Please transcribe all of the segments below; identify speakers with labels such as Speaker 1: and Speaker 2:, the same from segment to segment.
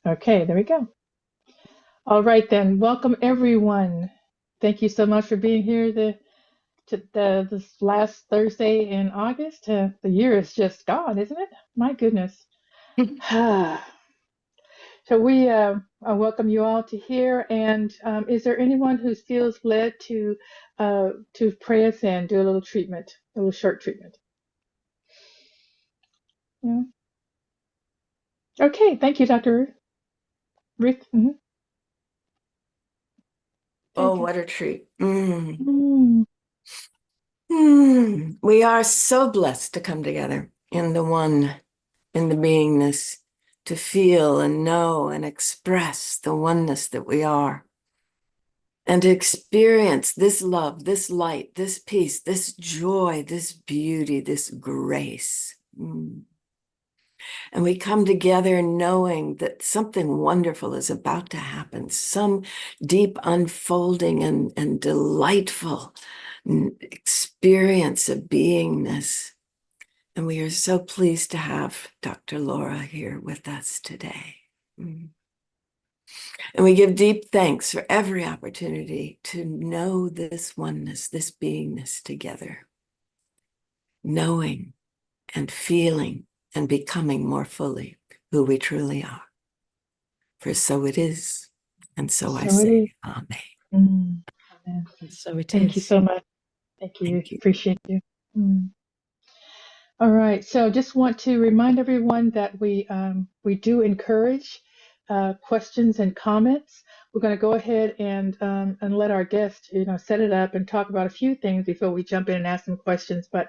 Speaker 1: Okay, there we go. All right then. Welcome everyone. Thank you so much for being here this last Thursday in August. The year is just gone, isn't it? My goodness. So we I welcome you all to here. And is there anyone who feels led to pray us in, do a little treatment, a little short treatment? Yeah. Okay, thank you, Dr. Ruth.
Speaker 2: Oh,
Speaker 1: Thank you.
Speaker 2: what a treat.
Speaker 1: Mm.
Speaker 2: We are so blessed to come together in the one, in the beingness, to feel and know and express the oneness that we are, and to experience this love, this light, this peace, this joy, this beauty, this grace. And we come together knowing that something wonderful is about to happen, some deep unfolding and delightful experience of beingness. And we are so pleased to have Dr. Laura here with us today. And we give deep thanks for every opportunity to know this oneness, this beingness together, knowing and feeling and becoming more fully who we truly are. For so it is, and so I say, Amen.
Speaker 1: Amen.
Speaker 3: And so it
Speaker 1: Thank you
Speaker 3: is.
Speaker 1: so much. Thank you.
Speaker 2: Thank you.
Speaker 1: Appreciate you. All right. So just want to remind everyone that we do encourage questions and comments. We're going to go ahead and let our guest, set it up and talk about a few things before we jump in and ask some questions. But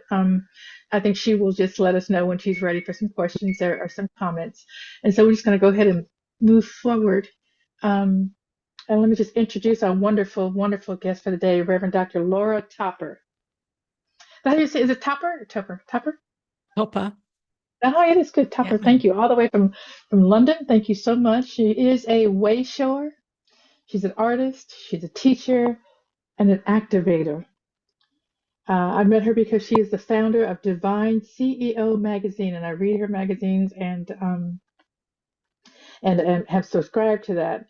Speaker 1: I think she will just let us know when she's ready for some questions or some comments. And so we're just going to go ahead and move forward. And let me just introduce our wonderful, wonderful guest for the day, Reverend Dr. Laura Topper. How do you say? Is it Topper or Topper? Topper?
Speaker 3: Topper.
Speaker 1: Oh, it is good, Topper.
Speaker 3: Yeah.
Speaker 1: Thank you. All the way from London. Thank you so much. She is a wayshower. She's an artist. She's a teacher and an activator. I met her because she is the founder of Divine CEO magazine, and I read her magazines and have subscribed to that.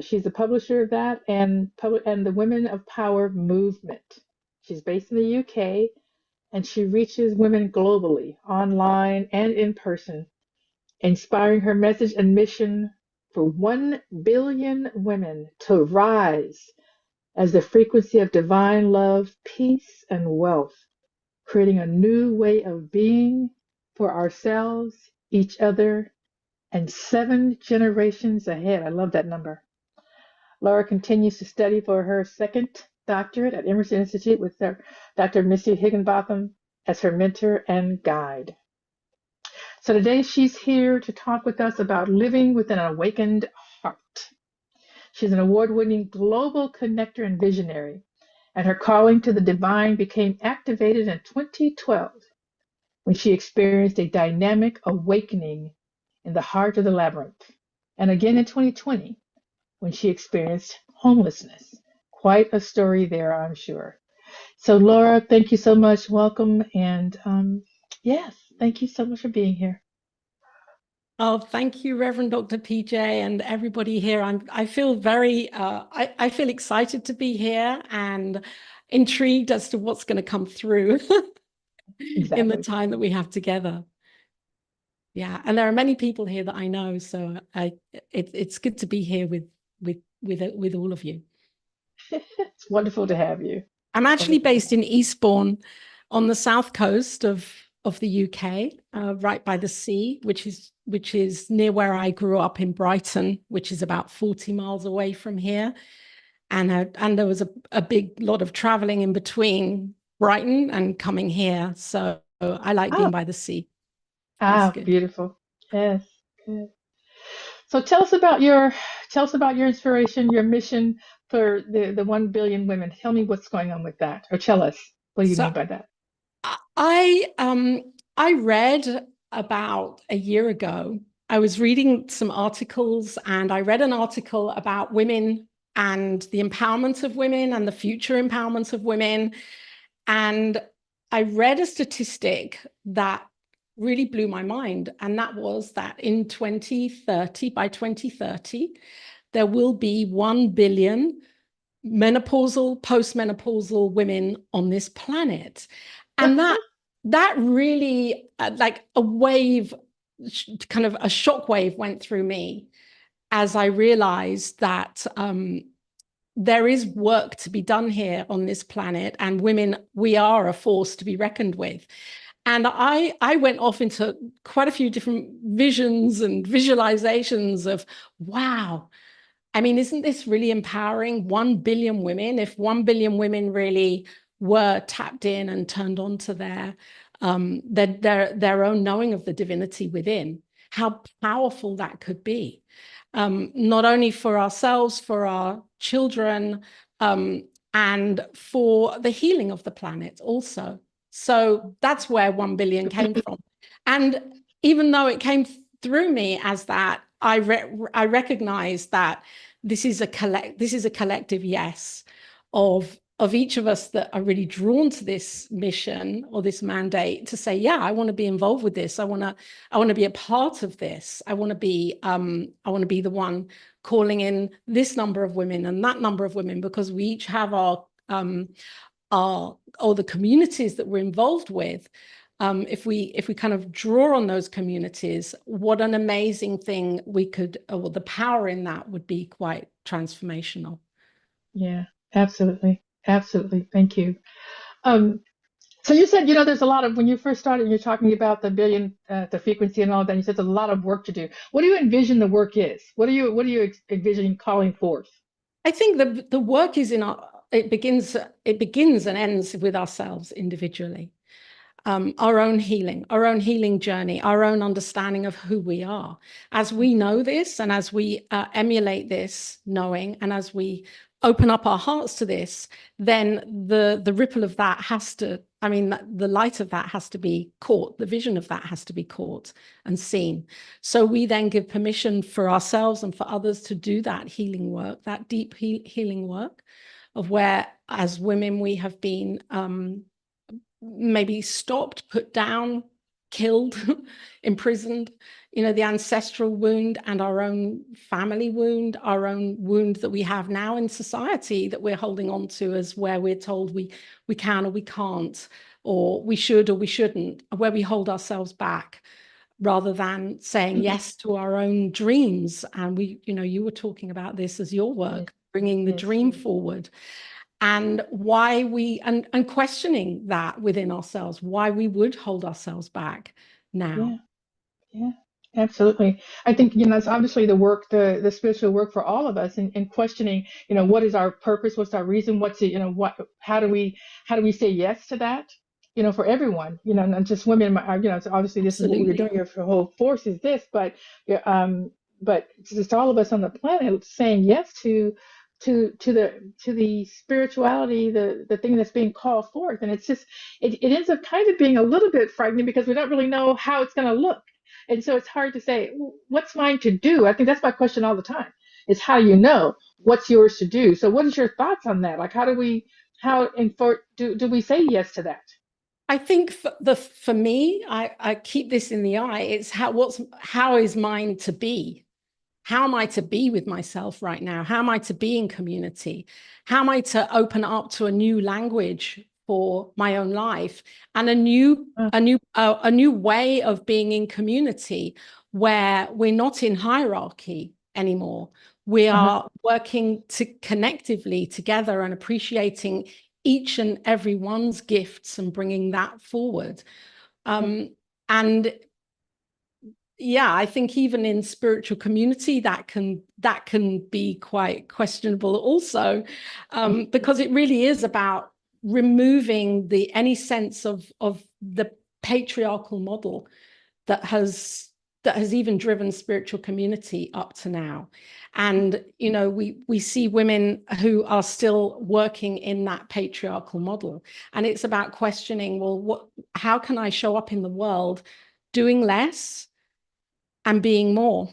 Speaker 1: She's the publisher of that and the Women of Power movement. She's based in the UK, and she reaches women globally, online and in person, inspiring her message and mission for 1 billion women to rise as the frequency of divine love, peace, and wealth, creating a new way of being for ourselves, each other, and 7 generations ahead. I love that number. Laura continues to study for her second doctorate at Emerson Institute with Dr. Missy Higginbotham as her mentor and guide. So today she's here to talk with us about living with an awakened heart. She's an award-winning global connector and visionary, and her calling to the divine became activated in 2012 when she experienced a dynamic awakening in the heart of the labyrinth, and again in 2020 when she experienced homelessness. Quite a story there, I'm sure. So Laura, thank you so much. Welcome. And yes, thank you so much for being here.
Speaker 3: Oh, thank you, Reverend Dr. Pjae, and everybody here. I feel very, I feel excited to be here and intrigued as to what's going to come through in the time that we have together. Yeah, and there are many people here that I know, so it's good to be here with all of you.
Speaker 1: It's wonderful to have you.
Speaker 3: I'm actually based in Eastbourne on the south coast of the UK, right by the sea, which is near where I grew up in Brighton, which is about 40 miles away from here. And there was a big lot of traveling in between Brighton and coming here. So I like being by the sea.
Speaker 1: Beautiful. Yes, good. So tell us about your inspiration, your mission for the 1 billion women. Tell me what's going on with that, or tell us what do you mean by that.
Speaker 3: I read about a year ago, I was reading some articles, and I read an article about women and the empowerment of women and the future empowerment of women. And I read a statistic that really blew my mind. And that was that in 2030, by 2030, there will be 1 billion menopausal, postmenopausal women on this planet. And that really, like a wave, kind of a shock wave went through me as I realized that there is work to be done here on this planet, and women, we are a force to be reckoned with. And I went off into quite a few different visions and visualizations of, wow, I mean, isn't this really empowering? 1 billion women, if 1 billion women really were tapped in and turned on to their own knowing of the divinity within, how powerful that could be. Not only for ourselves, for our children, and for the healing of the planet also. So that's where 1 billion came from. And even though it came through me as that, I recognize that this is a collective yes of each of us that are really drawn to this mission or this mandate to say, yeah, I want to be involved with this. I want to be a part of this. I want to be the one calling in this number of women and that number of women, because we each have our or the communities that we're involved with. If we kind of draw on those communities, what an amazing thing we could, or the power in that would be quite transformational.
Speaker 1: Yeah, absolutely. Absolutely. Thank you. So you said, there's a lot of, when you first started, you're talking about the billion, the frequency and all that, you said there's a lot of work to do. What do you envision the work is? What are you envisioning calling forth?
Speaker 3: I think the work is it begins and ends with ourselves individually. Our own healing journey, our own understanding of who we are. As we know this, and as we emulate this knowing, and as we open up our hearts to this, then the ripple of that has to, the light of that has to be caught, the vision of that has to be caught and seen. So we then give permission for ourselves and for others to do that healing work, that deep healing work of where, as women, we have been maybe stopped, put down, killed, imprisoned, the ancestral wound and our own family wound, our own wound that we have now in society that we're holding on to, as where we're told we can or we can't, or we should or we shouldn't, where we hold ourselves back rather than saying yes to our own dreams. And you were talking about this as your work, bringing the dream forward. And why and questioning that within ourselves, why we would hold ourselves back now.
Speaker 1: Yeah, absolutely. I think, it's obviously the work, the spiritual work for all of us, and questioning, what is our purpose? What's our reason? What's it, how do we say yes to that? For everyone, not just women, so obviously this
Speaker 3: Absolutely.
Speaker 1: is what we're doing. Your whole force is this, but it's just all of us on the planet saying yes to the spirituality, the thing that's being called forth. And it's just, it ends up kind of being a little bit frightening because we don't really know how it's going to look. And so it's hard to say, what's mine to do? I think that's my question all the time, is how you know what's yours to do. So what is your thoughts on that? Like, do we say yes to that?
Speaker 3: I think for me, I keep this in the eye. It's how is mine to be? How am I to be with myself right now? How am I to be in community? How am I to open up to a new language for my own life and a new way of being in community, where we're not in hierarchy anymore. We are working collectively together and appreciating each and everyone's gifts and bringing that forward. And yeah, I think even in spiritual community, that can be quite questionable also, because it really is about removing any sense of the patriarchal model that has even driven spiritual community up to now. And we see women who are still working in that patriarchal model, and it's about questioning, well, how can I show up in the world doing less and being more,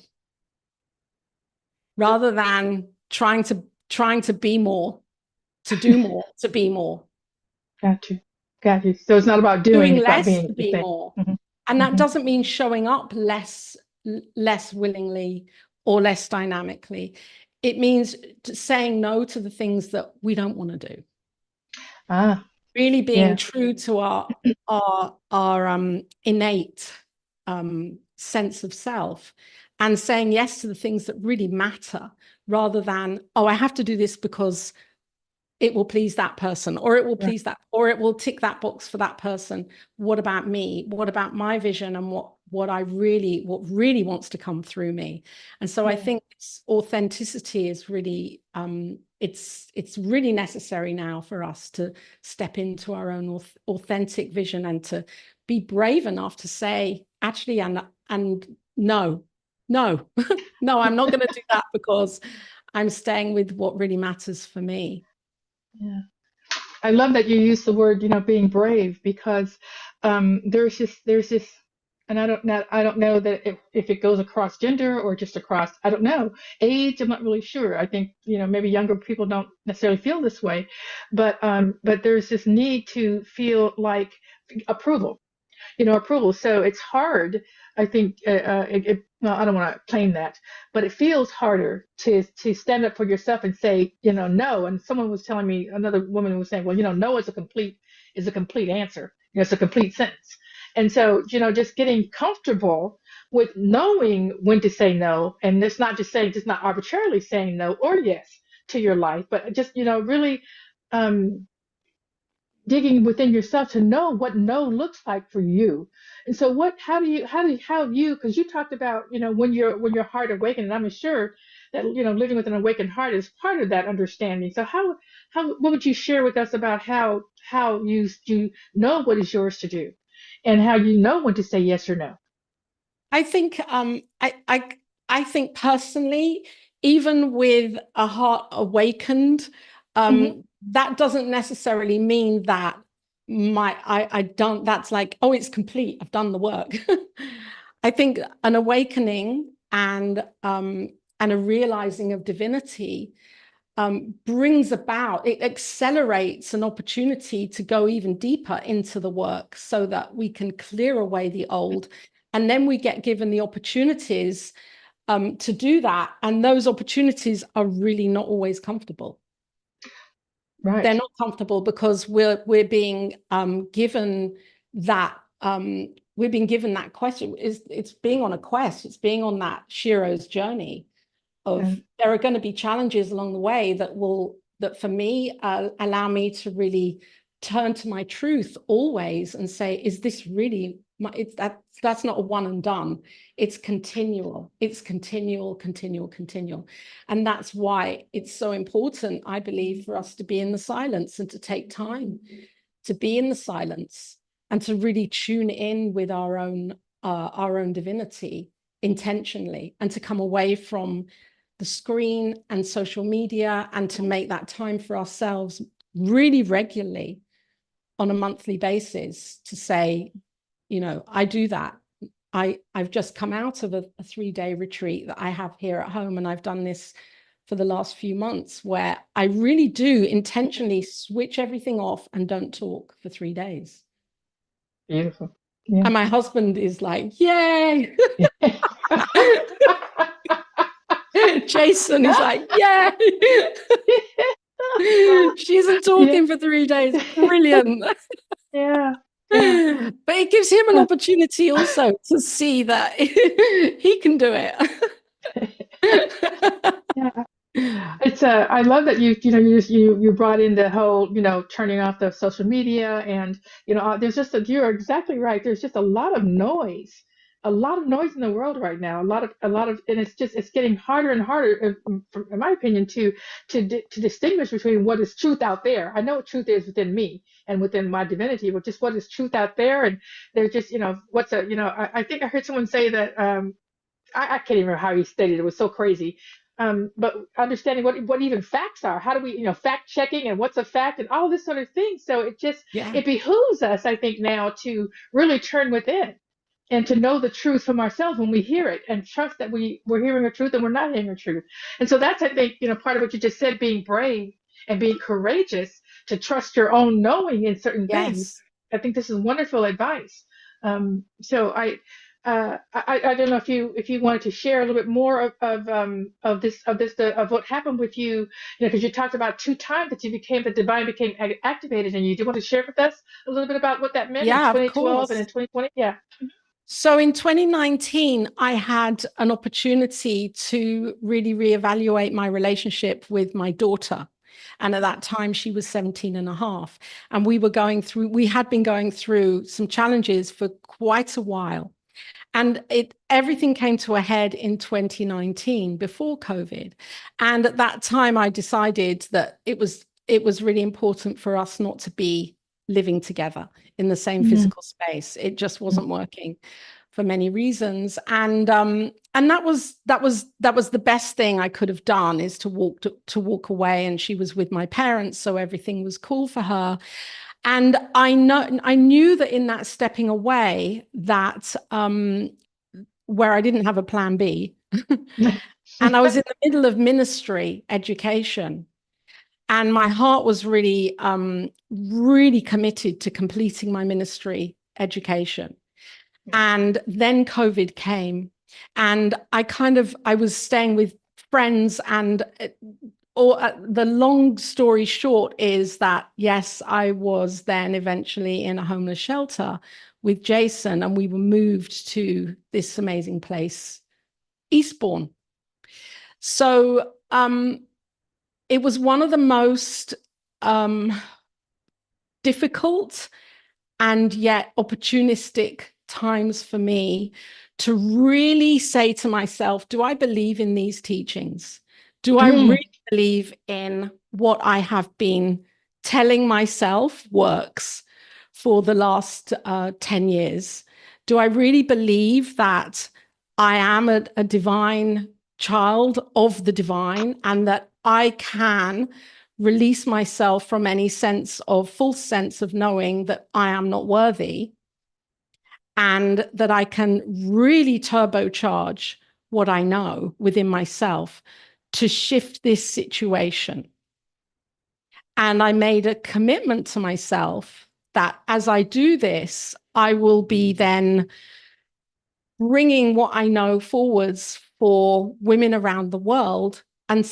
Speaker 3: rather than trying to be more, to do more, to be more.
Speaker 1: Got you. So it's not about doing, it's
Speaker 3: less
Speaker 1: about being
Speaker 3: to be more. And that doesn't mean showing up less willingly or less dynamically. It means saying no to the things that we don't want to do. Really being true to our innate sense of self, and saying yes to the things that really matter, rather than, oh, I have to do this because it will please that person, or it will please that, or it will tick that box for that person. What about me? What about my vision, and what really wants to come through me? And so I think authenticity is really it's really necessary now for us to step into our own authentic vision, and to be brave enough to say, actually, and no, no, I'm not going to do that, because I'm staying with what really matters for me.
Speaker 1: Yeah. I love that you use the word, being brave, because there's this, and I don't know that if it goes across gender or just across, I don't know, age. I'm not really sure. I think, maybe younger people don't necessarily feel this way, but there's this need to feel like approval. Approval. So it's hard, I think, well, I don't want to claim that, but it feels harder to stand up for yourself and say, no. And someone was telling me, another woman was saying, well, no is a complete answer. It's a complete sentence. And so, just getting comfortable with knowing when to say no, and it's not just not arbitrarily saying no or yes to your life, but just, really digging within yourself to know what no looks like for you. And so how have you, because you talked about, when your heart awakened, and I'm sure that, living with an awakened heart is part of that understanding. So what would you share with us about how you know what is yours to do, and how you know when to say yes or no?
Speaker 3: I think I think personally, even with a heart awakened, that doesn't necessarily mean that I don't, that's like, oh, it's complete, I've done the work. I think an awakening and a realizing of divinity brings about, it accelerates an opportunity to go even deeper into the work, so that we can clear away the old, and then we get given the opportunities to do that. And those opportunities are really not always comfortable.
Speaker 1: Right.
Speaker 3: They're not comfortable because we're being given that we're being given that question. It's being on a quest. It's being on that Shiro's journey of there are going to be challenges along the way that for me allow me to really turn to my truth always and say, is this really that's not a one and done. It's continual. It's continual. And that's why it's so important, I believe, for us to be in the silence and to take time to be in the silence and to really tune in with our own divinity intentionally, and to come away from the screen and social media, and to make that time for ourselves really regularly on a monthly basis to say, I do that. I've just come out of a 3-day retreat that I have here at home, and I've done this for the last few months, where I really do intentionally switch everything off and don't talk for 3 days.
Speaker 1: Beautiful. Yeah.
Speaker 3: And my husband is like, yay. Jason is like, yay. She isn't talking for 3 days. Brilliant.
Speaker 1: Yeah.
Speaker 3: But it gives him an opportunity also to see that he can do it.
Speaker 1: Yeah. It's I love that you brought in the whole, turning off the social media, and there's just you're exactly right. There's just a lot of noise in the world right now. A lot of, and it's getting harder and harder, in my opinion, to distinguish between what is truth out there. I know what truth is within me and within my divinity, but just what is truth out there. And there's just, what's I think I heard someone say that, I can't even remember how he stated it. It was so crazy. But understanding what even facts are, how do we, fact checking, and what's a fact, and all this sort of thing. So it behooves us, I think, now to really turn within and to know the truth from ourselves when we hear it, and trust that we're hearing the truth and we're not hearing the truth. And so that's, I think, part of what you just said, being brave and being courageous to trust your own knowing in certain things. I think this is wonderful advice. So I don't know if you wanted to share a little bit more of what happened with you, because you talked about 2 times that the divine became activated in you. Do you want to share with us a little bit about what that meant in
Speaker 3: Yeah, of
Speaker 1: 2012 and in
Speaker 3: course.
Speaker 1: 2020? Yeah.
Speaker 3: So in 2019, I had an opportunity to really reevaluate my relationship with my daughter. And at that time, she was 17 and a half. And we had been going through some challenges for quite a while. And everything came to a head in 2019 before COVID. And at that time, I decided that it was really important for us not to be living together in the same physical space. It just wasn't working for many reasons. And that was the best thing I could have done, is to walk away. And she was with my parents, so everything was cool for her. And I knew that in that stepping away, that where I didn't have a plan B, and I was in the middle of ministry education, and my heart was really, really committed to completing my ministry education. And then COVID came, and I was staying with friends, and the long story short is that, yes, I was then eventually in a homeless shelter with Jason, and we were moved to this amazing place, Eastbourne. So it was one of the most difficult and yet opportunistic times for me to really say to myself, do I believe in these teachings? Do I really believe in what I have been telling myself works for the last 10 years? Do I really believe that I am a divine child of the divine, and that I can release myself from any false sense of knowing that I am not worthy, and that I can really turbocharge what I know within myself to shift this situation? And I made a commitment to myself that as I do this, I will be then bringing what I know forwards for women around the world, and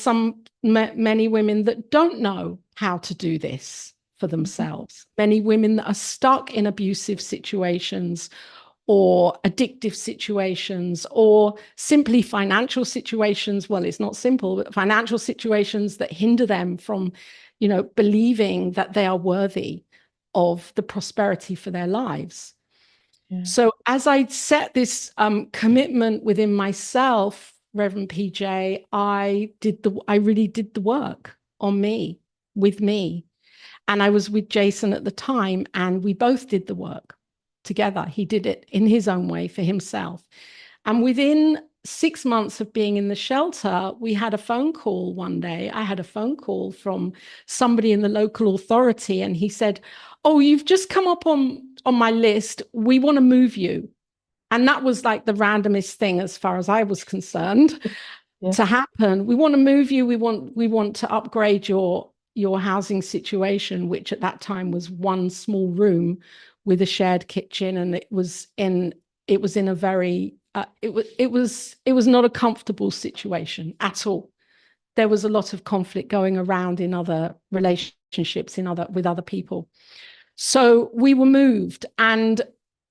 Speaker 3: many women that don't know how to do this for themselves. Many women that are stuck in abusive situations or addictive situations, or simply financial situations. Well, it's not simple, but financial situations that hinder them from, believing that they are worthy of the prosperity for their lives. Yeah. So as I set this commitment within myself, Reverend Pjae, I really did the work on me, with me. And I was with Jason at the time, and we both did the work together. He did it in his own way for himself. And within 6 months of being in the shelter, we had a phone call one day. I had a phone call from somebody in the local authority, and he said, "Oh, you've just come up on my list. We want to move you." And that was like the randomest thing, as far as I was concerned, to happen. "We want to move you. We want to upgrade your housing situation," which at that time was one small room with a shared kitchen, and it was in a very it was not a comfortable situation at all. There was a lot of conflict going around in other relationships with other people. So we were moved, and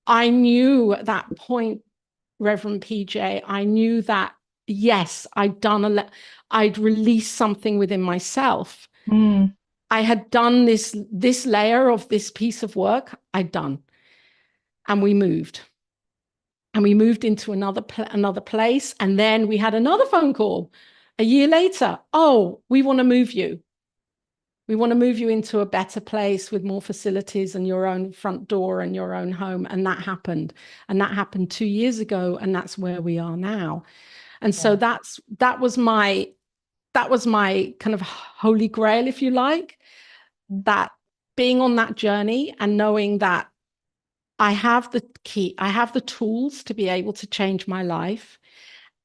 Speaker 3: I knew at that point, Reverend Pjae, I knew that, yes, I'd released something within myself. I had done this layer of this piece of work. I'd done, and we moved. And we moved into another place. And then we had another phone call a year later. "Oh, we want to move you. We want to move you into a better place with more facilities and your own front door and your own home." And that happened. And that happened 2 years ago. And that's where we are now. And so that was my kind of holy grail, if you like, that being on that journey and knowing that I have the key, I have the tools to be able to change my life.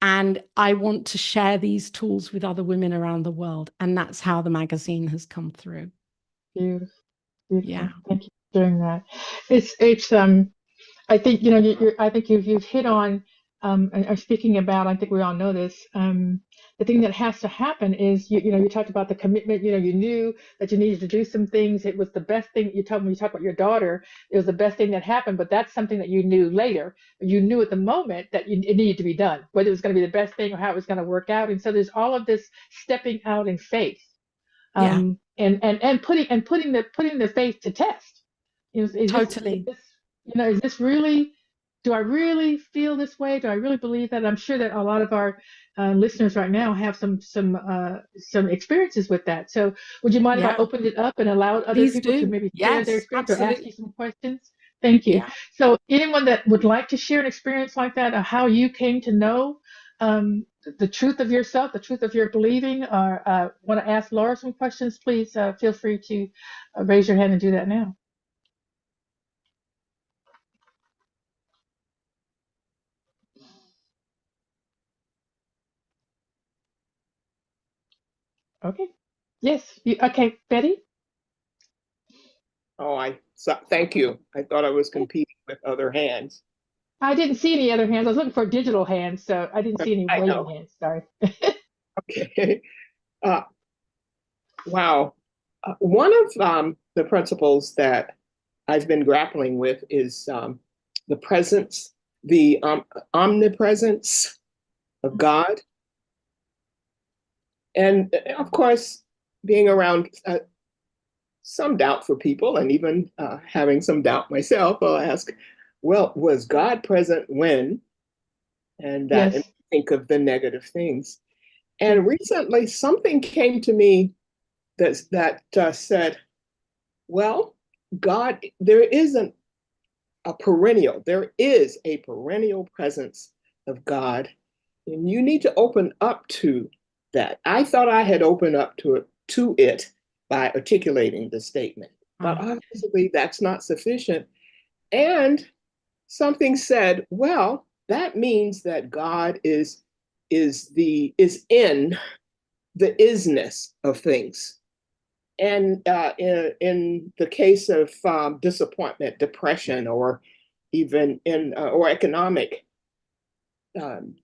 Speaker 3: And I want to share these tools with other women around the world. And that's how the magazine has come through.
Speaker 1: Beautiful. Beautiful.
Speaker 3: Yeah.
Speaker 1: Thank you for sharing that. It's I think I think you've hit on and are speaking about. I think we all know this. The thing that has to happen is you talked about the commitment. You knew that you needed to do some things. It was the best thing. When you talk about your daughter, it was the best thing that happened. But that's something that you knew later. You knew at the moment that it needed to be done, whether it was going to be the best thing or how it was going to work out. And so there's all of this stepping out in faith,
Speaker 3: Yeah,
Speaker 1: and putting the faith to test.
Speaker 3: totally.
Speaker 1: Is this really, do I really feel this way? Do I really believe that? I'm sure that a lot of our listeners right now have some experiences with that. So would you mind if I
Speaker 3: Yeah,
Speaker 1: opened it up and allowed other
Speaker 3: please
Speaker 1: people to
Speaker 3: do.
Speaker 1: maybe share their
Speaker 3: Yes,
Speaker 1: experience or ask you
Speaker 3: absolutely.
Speaker 1: some questions? Thank you.
Speaker 3: Yeah.
Speaker 1: So anyone that would like to share an experience like that, or how you came to know the truth of yourself, the truth of your believing, or want to ask Laura some questions, please feel free to raise your hand and do that now. Okay. Yes. Okay, Betty?
Speaker 4: Oh, thank you. I thought I was competing with other hands.
Speaker 1: I didn't see any other hands. I was looking for digital hands, so I didn't see any
Speaker 4: I
Speaker 1: waving
Speaker 4: know.
Speaker 1: hands. Sorry.
Speaker 4: Okay. Uh, wow. One of the principles that I've been grappling with is the presence, the omnipresence of God. And of course, being around some doubt for people, and even having some doubt myself, I'll ask, well, was God present when? And
Speaker 1: Yes.
Speaker 4: think of the negative things.
Speaker 1: Yes.
Speaker 4: And recently, something came to me that said, well, God, there is a perennial presence of God, and you need to open up to that. I thought I had opened up to it by articulating the statement, but
Speaker 3: Mm.
Speaker 4: obviously that's not sufficient. And something said, well, that means that God is in the isness of things. And in the case of disappointment, depression, or even in or economic um,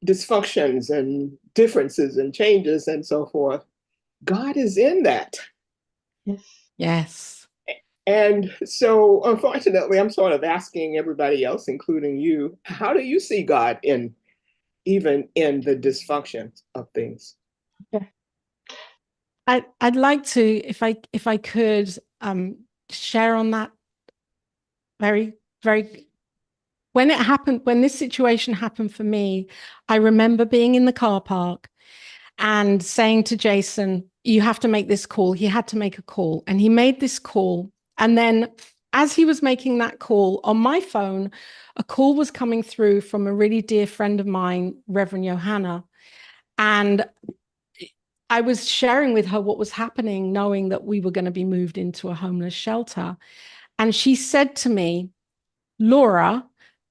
Speaker 4: dysfunctions and differences and changes and so forth, God is in that.
Speaker 1: Yes.
Speaker 3: Yes.
Speaker 4: And so, unfortunately, I'm sort of asking everybody else, including you, how do you see God even in the dysfunction of things?
Speaker 1: Okay.
Speaker 3: I'd like to, if I could, share on that very, very. When it happened, when this situation happened for me, I remember being in the car park and saying to Jason, you have to make this call. He had to make a call, and he made this call. And then as he was making that call on my phone, a call was coming through from a really dear friend of mine, Reverend Johanna. And I was sharing with her what was happening, knowing that we were going to be moved into a homeless shelter. And she said to me, Laura,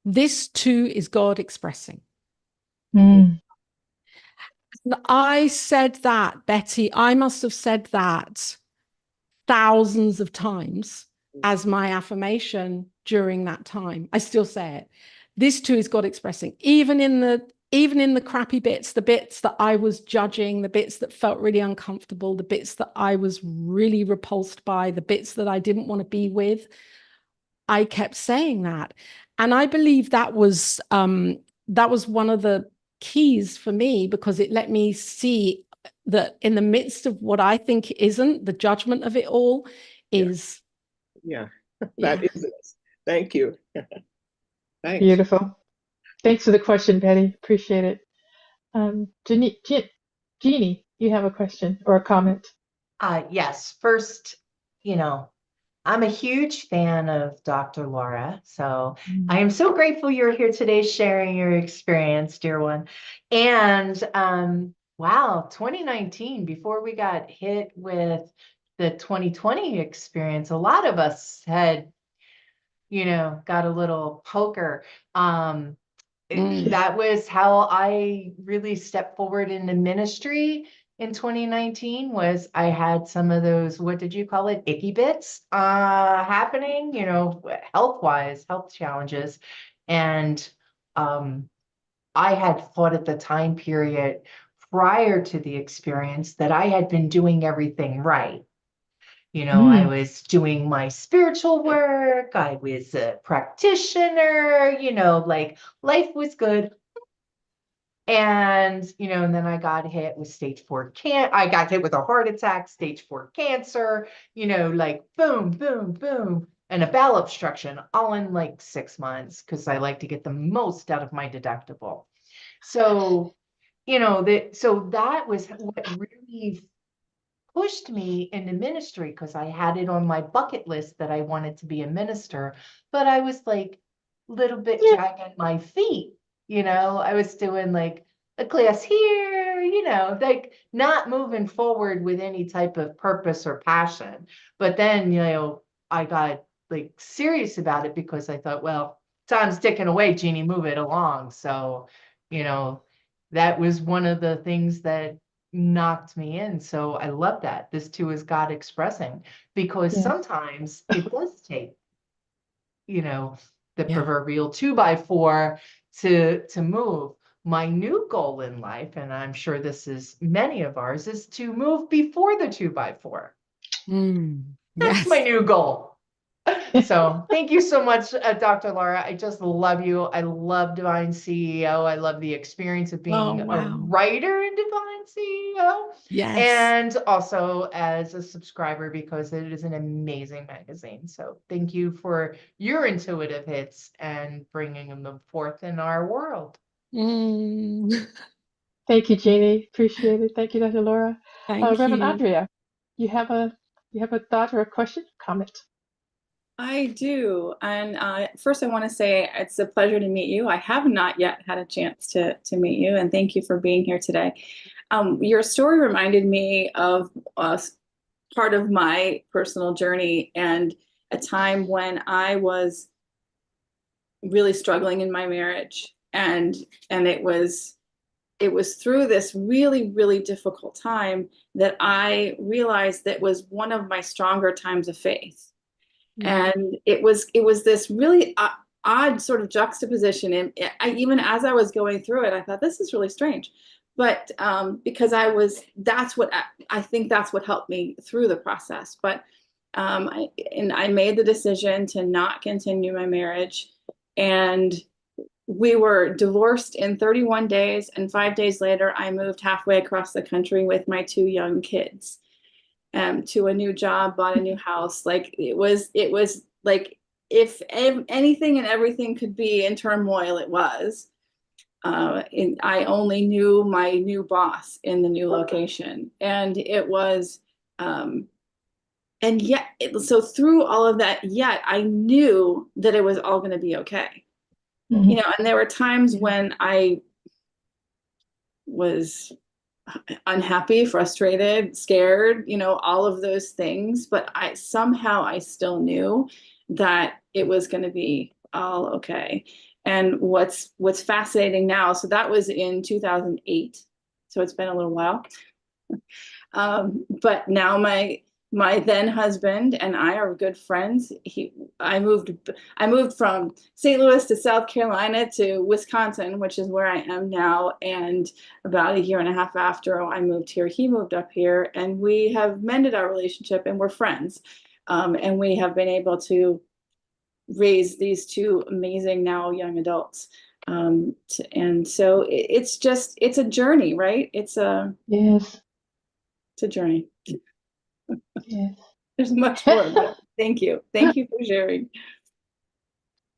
Speaker 3: this too is God expressing.
Speaker 1: Mm.
Speaker 3: And I said that, Betty, I must have said that thousands of times as my affirmation during that time. I still say it. This too is God expressing, even in the crappy bits, the bits that I was judging, the bits that felt really uncomfortable, the bits that I was really repulsed by, the bits that I didn't want to be with. I kept saying that. And I believe that was one of the keys for me, because it let me see that in the midst of what I think isn't, the judgment of it all
Speaker 4: Yeah,
Speaker 3: is.
Speaker 4: yeah,
Speaker 3: Yeah.
Speaker 4: that is it. Thank you. Thanks.
Speaker 1: Beautiful. Thanks for the question, Betty. Appreciate it. Jeannie, you have a question or a comment?
Speaker 5: Yes. First, you know, I'm a huge fan of Dr. Laura. So I am so grateful you're here today sharing your experience, dear one. And wow, 2019, before we got hit with the 2020 experience, a lot of us had, got a little poker.
Speaker 3: Mm.
Speaker 5: That was how I really stepped forward into ministry in 2019 was I had some of those, what did you call it? Icky bits happening, you know, health-wise, health challenges. And I had thought at the time period prior to the experience that I had been doing everything right. You know, I was doing my spiritual work, I was a practitioner, you know, like life was good. And, you know, and then I got hit with stage 4 I got hit with a heart attack, stage 4 cancer, you know, like boom, boom, boom, and a bowel obstruction all in like 6 months because I like to get the most out of my deductible. So, you know, so that was what really pushed me into ministry because I had it on my bucket list that I wanted to be a minister, but I was like a little bit dragging my feet, you know, I was doing like a class here, you know, like not moving forward with any type of purpose or passion. But then, you know, I got like serious about it because I thought, well, time's ticking away, Jeannie, move it along. So, you know, that was one of the things that knocked me in. So I love that. This too is God expressing, because sometimes it does take, you know, the proverbial 2x4 to move. My new goal in life, and I'm sure this is many of ours, is to move before the 2x4. That's my new goal. So thank you so much, Dr. Laura. I just love you. I love Divine CEO. I love the experience of being a writer in Divine CEO.
Speaker 3: Yes.
Speaker 5: And also as a subscriber, because it is an amazing magazine. So thank you for your intuitive hits and bringing them forth in our world.
Speaker 1: Thank you, Jeannie. Appreciate it. Thank you, Dr. Laura.
Speaker 3: Thank
Speaker 1: Reverend
Speaker 3: you.
Speaker 1: Andrea, you have a thought or a question, comment?
Speaker 6: I do. And first, I want to say it's a pleasure to meet you. I have not yet had a chance to meet you, and thank you for being here today. Your story reminded me of part of my personal journey and a time when I was really struggling in my marriage, and it was through this really, really difficult time that I realized that was one of my stronger times of faith. And it was this really odd sort of juxtaposition. And even as I was going through it, I thought, this is really strange. But because I think that's what helped me through the process. But I made the decision to not continue my marriage. And we were divorced in 31 days. And 5 days later, I moved halfway across the country with my 2 young kids. To a new job, bought a new house. Like it was like if anything and everything could be in turmoil, it was. And I only knew my new boss in the new location, and it was, and yet, so through all of that, yet I knew that it was all going to be okay. You know, and there were times when I was unhappy, frustrated, scared, you know, all of those things. But I still knew that it was going to be all okay. And what's fascinating now, so that was in 2008. So it's been a little while. But now my then husband and I are good friends. I moved from St. Louis to South Carolina to Wisconsin, which is where I am now. And about a year and a half after I moved here, he moved up here, and we have mended our relationship and we're friends. And we have been able to raise these 2 amazing now young adults. And so it's a journey, right? It's a journey.
Speaker 1: Yes.
Speaker 6: There's much more, but thank you. Thank you for sharing.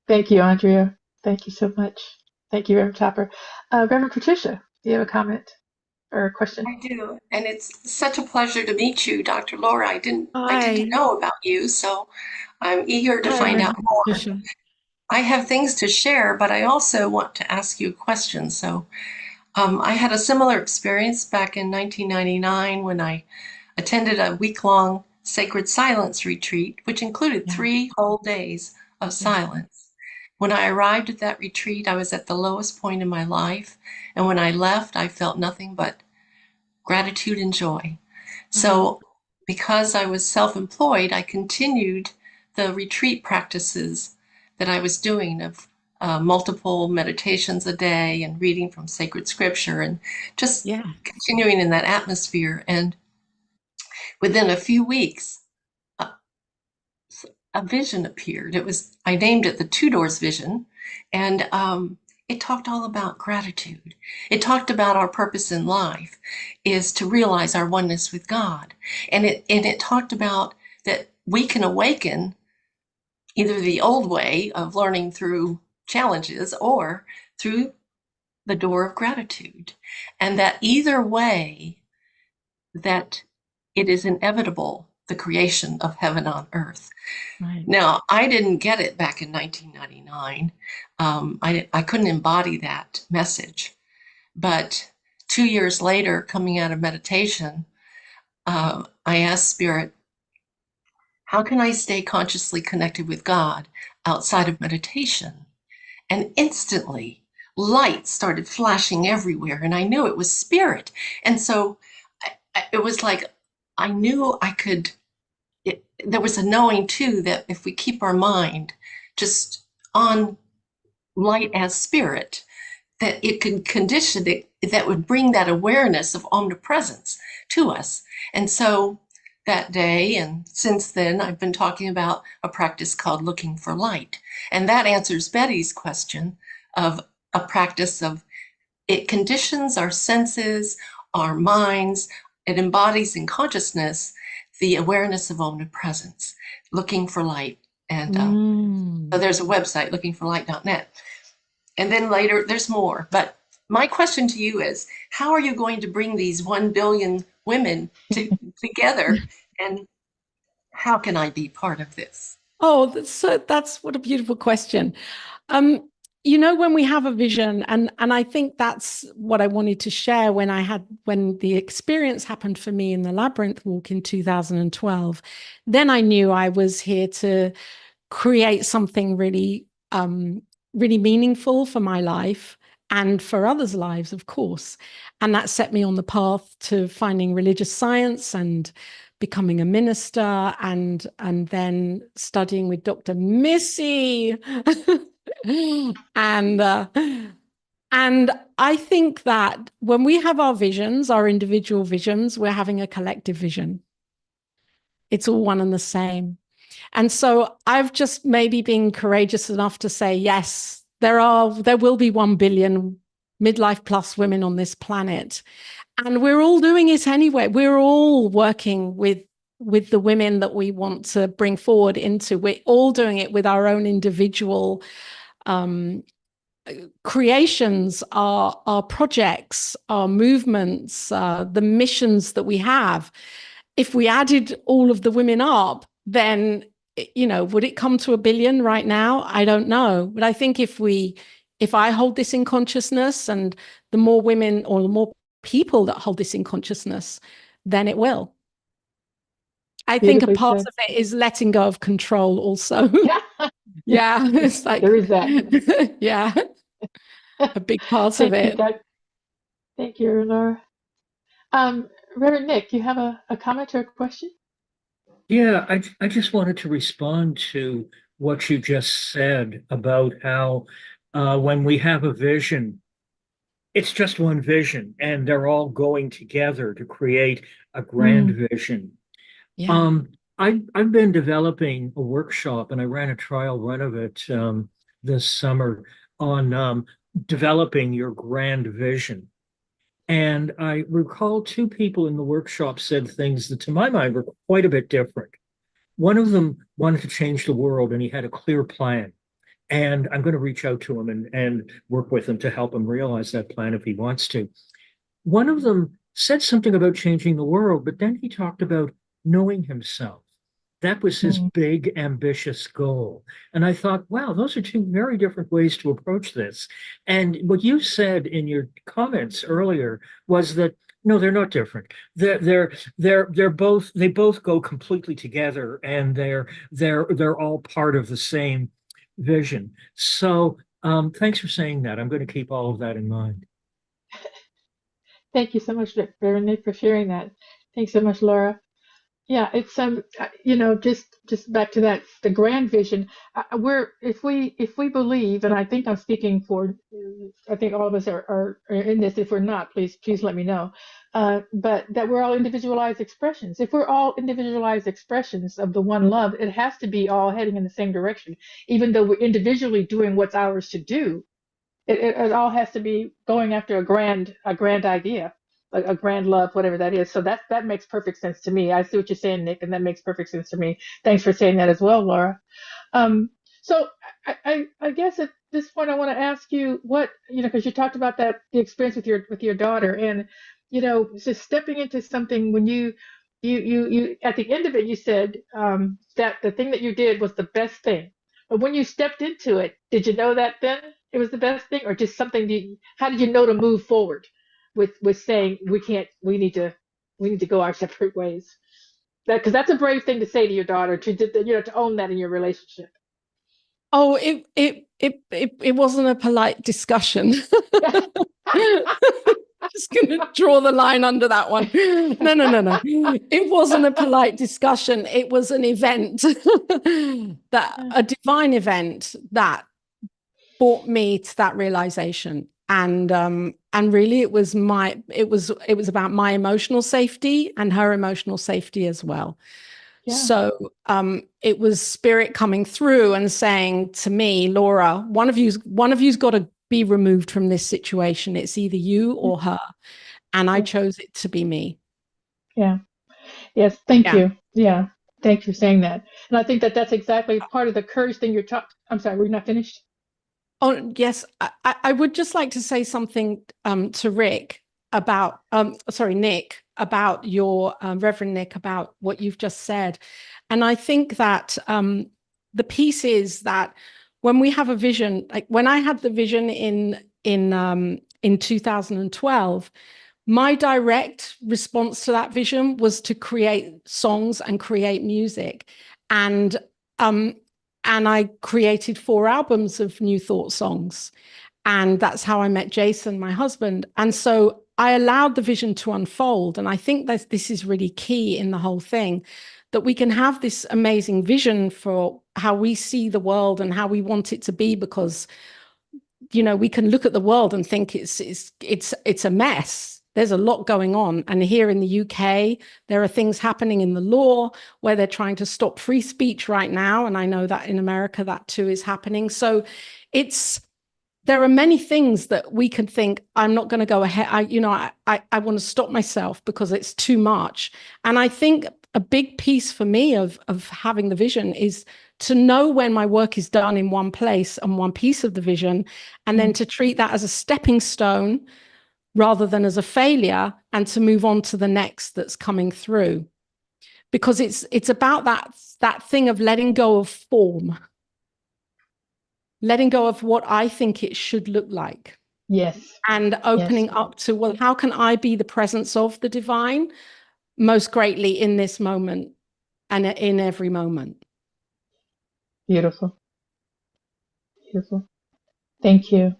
Speaker 1: Thank you, Andrea. Thank you so much. Thank you, Reverend Topper. Reverend Patricia, do you have a comment or a question?
Speaker 7: I do, and it's such a pleasure to meet you, Dr. Laura. I didn't know about you, so I'm eager to find out more.
Speaker 3: Patricia.
Speaker 7: I have things to share, but I also want to ask you a question. So I had a similar experience back in 1999 when I attended a week-long sacred silence retreat, which included 3 whole days of silence. When I arrived at that retreat, I was at the lowest point in my life. And when I left, I felt nothing but gratitude and joy. So because I was self-employed, I continued the retreat practices that I was doing of multiple meditations a day and reading from sacred scripture and just continuing in that atmosphere. And within a few weeks, a vision appeared. I named it the Two Doors Vision. And it talked all about gratitude. It talked about our purpose in life is to realize our oneness with God. And it talked about that we can awaken either the old way of learning through challenges or through the door of gratitude. And that either way, that it is inevitable, the creation of heaven on earth.
Speaker 3: Right.
Speaker 7: Now, I didn't get it back in 1999. I couldn't embody that message. But 2 years later, coming out of meditation, I asked Spirit, how can I stay consciously connected with God outside of meditation? And instantly, light started flashing everywhere, and I knew it was Spirit. And so it was like I knew I could. There was a knowing too that if we keep our mind just on light as spirit, that it could condition it, that would bring that awareness of omnipresence to us. And so that day and since then, I've been talking about a practice called looking for light. And that answers Betty's question of a practice of it conditions our senses, our minds, it embodies in consciousness the awareness of omnipresence, looking for light. And so there's a website, lookingforlight.net. And then later, there's more. But my question to you is, how are you going to bring these 1 billion women together? And how can I be part of this?
Speaker 3: Oh, that's what a beautiful question. When we have a vision, and I think that's what I wanted to share when the experience happened for me in the Labyrinth walk in 2012, then I knew I was here to create something really, really meaningful for my life and for others' lives, of course. And that set me on the path to finding religious science and becoming a minister and then studying with Dr. Missy. And I think that when we have our visions, our individual visions, we're having a collective vision. It's all one and the same. And so I've just maybe been courageous enough to say, yes, there will be 1 billion midlife plus women on this planet. And we're all doing it anyway. We're all working with the women that we want to bring forward into. We're all doing it with our own individual creations, our projects, our movements, the missions that we have. If we added all of the women up, then, would it come to 1 billion right now? I don't know. But I think if I hold this in consciousness, and the more women or the more people that hold this in consciousness, then it will. I think a part of it is letting go of control also. Yeah, it's like
Speaker 1: there is that.
Speaker 3: Yeah, a big part of it.
Speaker 1: Thank you, Laura. Reverend Nick, you have a comment or a question?
Speaker 8: Yeah, I just wanted to respond to what you just said about how when we have a vision, it's just one vision, and they're all going together to create a grand vision.
Speaker 3: Yeah.
Speaker 8: I've been developing a workshop, and I ran a trial run of it this summer on developing your grand vision. And I recall 2 people in the workshop said things that, to my mind, were quite a bit different. One of them wanted to change the world, and he had a clear plan. And I'm going to reach out to him and work with him to help him realize that plan if he wants to. One of them said something about changing the world, but then he talked about knowing himself. That was his big, ambitious goal. And I thought, wow, those are 2 very different ways to approach this. And what you said in your comments earlier was that, no, they're not different. They both go completely together, and they're all part of the same vision. So thanks for saying that. I'm going to keep all of that in mind.
Speaker 1: Thank you so much, Reverend Nick, for sharing that. Thanks so much, Laura. Yeah, it's just back to that, the grand vision. We're if we believe, and I think I'm speaking for, I think all of us are in this. If we're not, please let me know. But that we're all individualized expressions. If we're all individualized expressions of the one love, it has to be all heading in the same direction, even though we're individually doing what's ours to do. It all has to be going after a grand idea, a grand love, whatever that is. So that makes perfect sense to me. I see what you're saying, Nick, and that makes perfect sense to me. Thanks for saying that as well, Laura. Um, so I guess at this point I want to ask you what, because you talked about that, the experience with your daughter, and just stepping into something when you at the end of it you said that the thing that you did was the best thing. But when you stepped into it, did you know that then it was the best thing, or just something? How did you know to move forward with saying we need to go our separate ways? Because that's a brave thing to say to your daughter, to own that in your relationship.
Speaker 3: Oh, it wasn't a polite discussion. Just going to draw the line under that one. No. It wasn't a polite discussion. It was an event, a divine event that brought me to that realization. And really it was about my emotional safety and her emotional safety as well. Yeah. So it was spirit coming through and saying to me, Laura, one of you's got to be removed from this situation. It's either you or her. And I chose it to be me.
Speaker 1: Yeah. Yes. Thank you. Yeah. Thanks for saying that. And I think that's exactly part of the courage thing you're talking. I'm sorry, were you not finished?
Speaker 3: Oh, yes. I would just like to say something to Rick about, Nick, about your, Reverend Nick, about what you've just said. And I think that the piece is that when we have a vision, like when I had the vision in 2012, my direct response to that vision was to create songs and create music. And I created 4 albums of New Thought songs. And that's how I met Jason, my husband. And so I allowed the vision to unfold. And I think that this is really key in the whole thing, that we can have this amazing vision for how we see the world and how we want it to be, because, we can look at the world and think it's a mess. There's a lot going on. And here in the UK, there are things happening in the law where they're trying to stop free speech right now. And I know that in America, that too is happening. So there are many things that we can think, I'm not going to go ahead. I want to stop myself because it's too much. And I think a big piece for me of having the vision is to know when my work is done in one place and one piece of the vision, and then to treat that as a stepping stone rather than as a failure, and to move on to the next that's coming through. Because it's about that thing of letting go of form, letting go of what I think it should look like.
Speaker 1: Yes.
Speaker 3: And opening up to, well, how can I be the presence of the divine most greatly in this moment and in every moment?
Speaker 1: Beautiful. Beautiful. Thank you.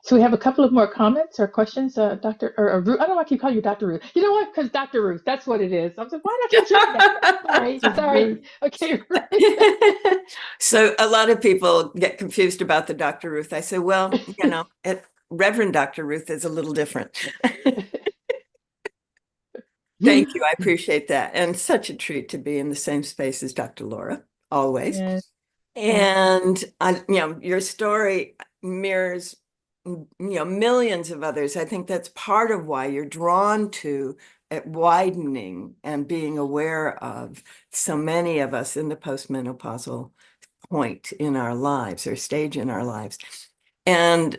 Speaker 1: So we have a couple of more comments or questions, Dr. or Ruth. I don't know why I keep calling you Dr. Ruth. You know what? Because Dr. Ruth, that's what it is. I'm like, why do I keep saying that? Sorry. Okay.
Speaker 2: So a lot of people get confused about the Dr. Ruth. I say, well, Reverend Dr. Ruth is a little different. Thank you. I appreciate that. And such a treat to be in the same space as Dr. Laura, always. Yes. And, your story mirrors millions of others. I think that's part of why you're drawn to widening and being aware of so many of us in the postmenopausal point in our lives or stage in our lives. And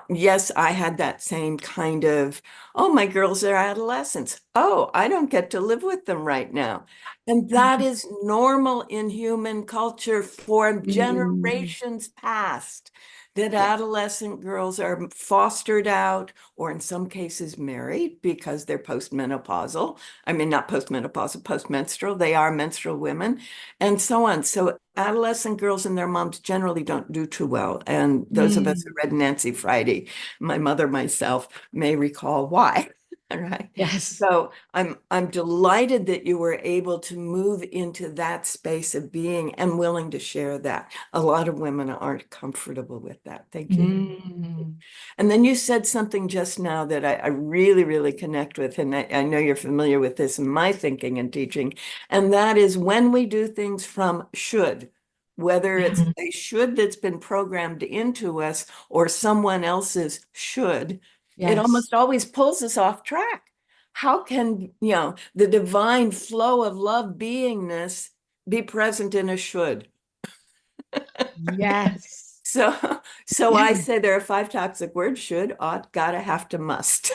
Speaker 2: yes, I had that same kind of, oh, my girls are adolescents. Oh, I don't get to live with them right now. And that is normal in human culture for generations past, that adolescent girls are fostered out, or in some cases married because they're postmenopausal. I mean, not postmenopausal, postmenstrual. They are menstrual women and so on. So adolescent girls and their moms generally don't do too well. And those of us who read Nancy Friday, my mother, myself, may recall why. All right.
Speaker 3: Yes.
Speaker 2: So I'm delighted that you were able to move into that space of being and willing to share that. A lot of women aren't comfortable with that. Thank you.
Speaker 3: Mm.
Speaker 2: And then you said something just now that I really, really connect with, and I know you're familiar with this in my thinking and teaching, and that is when we do things from should, whether it's a should that's been programmed into us or someone else's should, it almost always pulls us off track. How can, the divine flow of love beingness be present in a should?
Speaker 3: Yes.
Speaker 2: So I say there are 5 toxic words: should, ought, gotta, have to, must.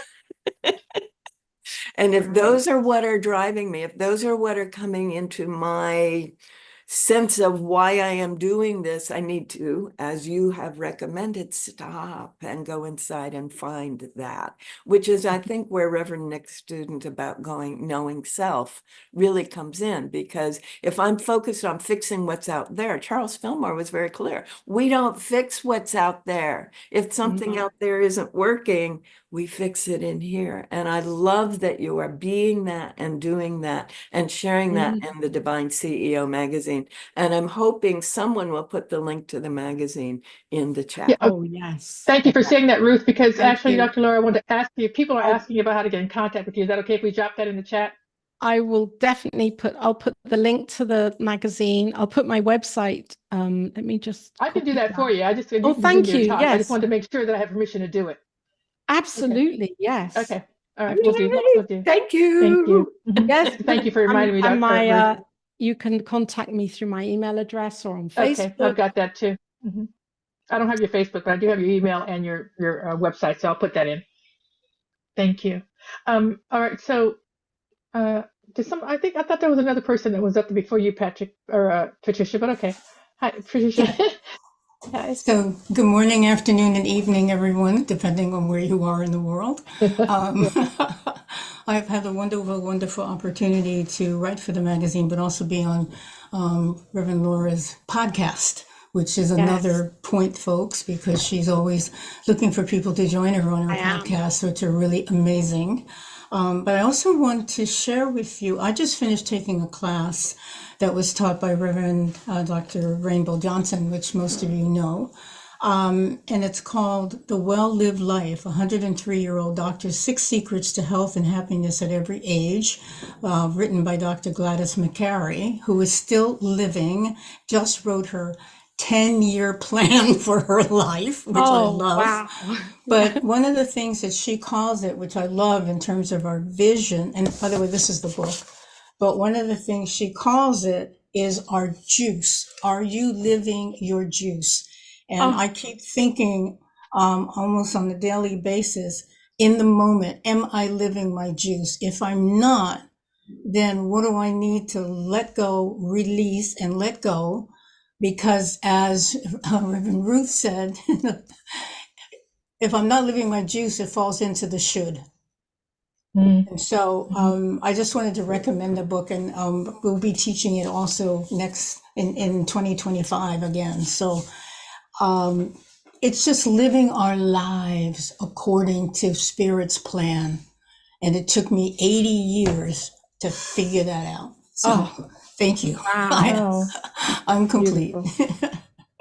Speaker 2: And if those are what are driving me, if those are what are coming into my sense of why I am doing this, I need to, as you have recommended, stop and go inside and find that, which is, I think, where Reverend Nick's student about knowing self really comes in. Because if I'm focused on fixing what's out there, Charles Fillmore was very clear. We don't fix what's out there. If something out there isn't working, we fix it in here. And I love that you are being that and doing that and sharing that in the Divine CEO magazine. And I'm hoping someone will put the link to the magazine in the chat.
Speaker 1: Yeah,
Speaker 3: Oh, yes.
Speaker 1: thank you for saying that, Ruth, because actually,
Speaker 7: you.
Speaker 1: Dr. Laura, I wanted to ask you, people are asking about how to get in contact with you. Is that okay if we drop that in the chat?
Speaker 3: I will definitely I'll put the link to the magazine. I'll put my website. Let me just
Speaker 1: I can do
Speaker 3: copy
Speaker 1: that for you. I just
Speaker 3: Oh, thank you.
Speaker 1: talk. I just
Speaker 3: Yes,
Speaker 1: wanted to make sure that I have permission to do it.
Speaker 3: absolutely. Yes.
Speaker 1: Okay. All right.
Speaker 2: Yay!
Speaker 1: We'll do.
Speaker 2: Thank you.
Speaker 1: Thank you.
Speaker 3: Yes.
Speaker 1: Thank you for reminding me,
Speaker 3: and
Speaker 1: Dr. Ruth.
Speaker 3: you can contact me through my email address or on
Speaker 1: Okay,
Speaker 3: Facebook.
Speaker 1: I've got that too. I don't have your Facebook, but I do have your email and your website, so I'll put that in. Thank you. All right. So, I thought there was another person that was up before you, Patrick or Patricia, but okay. Hi, Patricia. Hi.
Speaker 9: So, good morning, afternoon, and evening, everyone, depending on where you are in the world. I've had a wonderful, wonderful opportunity to write for the magazine, but also be on Reverend Laura's podcast, which is another point, folks, because she's always looking for people to join her on her podcast, which are really amazing. But I also want to share with you, I just finished taking a class that was taught by Reverend Dr. Rainbow Johnson, which most of you know. And it's called The Well-Lived Life, 103-Year-Old Doctor's 6 Secrets to Health and Happiness at Every Age, written by Dr. Gladys McCary, who is still living, just wrote her 10-year plan for her life, which I love.
Speaker 3: Wow.
Speaker 9: But one of the things that she calls it, which I love in terms of our vision, and by the way, this is the book, but one of the things she calls it is our juice. Are you living your juice? And I keep thinking almost on a daily basis, in the moment, am I living my juice? If I'm not, then what do I need to let go, release, and let go? Because as Reverend Ruth said, if I'm not living my juice, it falls into the should. And so I just wanted to recommend the book, and we'll be teaching it also next in 2025 again. So it's just living our lives according to Spirit's plan. And it took me 80 years to figure that out. So thank you.
Speaker 3: Wow.
Speaker 9: I'm complete.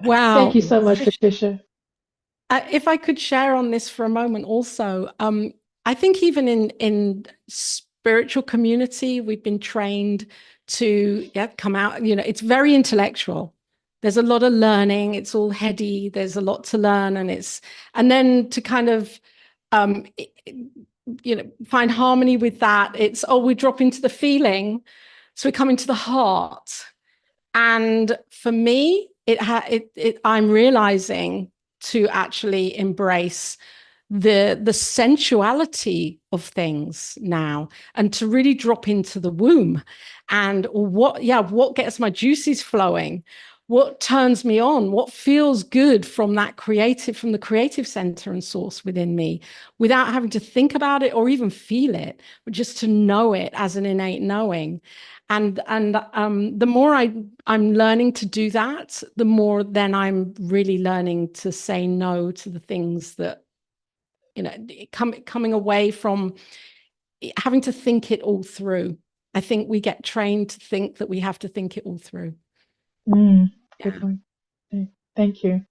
Speaker 3: Wow.
Speaker 1: Thank you so much, Patricia.
Speaker 3: If I could share on this for a moment also, I think even in spiritual community, we've been trained to come out, it's very intellectual. There's a lot of learning. It's all heady. There's a lot to learn. And then to kind of, find harmony with that. It's, we drop into the feeling. So we come into the heart. And for me, I'm realizing to actually embrace the sensuality of things now, and to really drop into the womb and what gets my juices flowing, what turns me on, what feels good from the creative center and source within me, without having to think about it or even feel it, but just to know it as an innate knowing. And the more I'm learning to do that, the more then I'm really learning to say no to the things that, coming away from having to think it all through. I think we get trained to think that we have to think it all through.
Speaker 1: Good point. Thank you.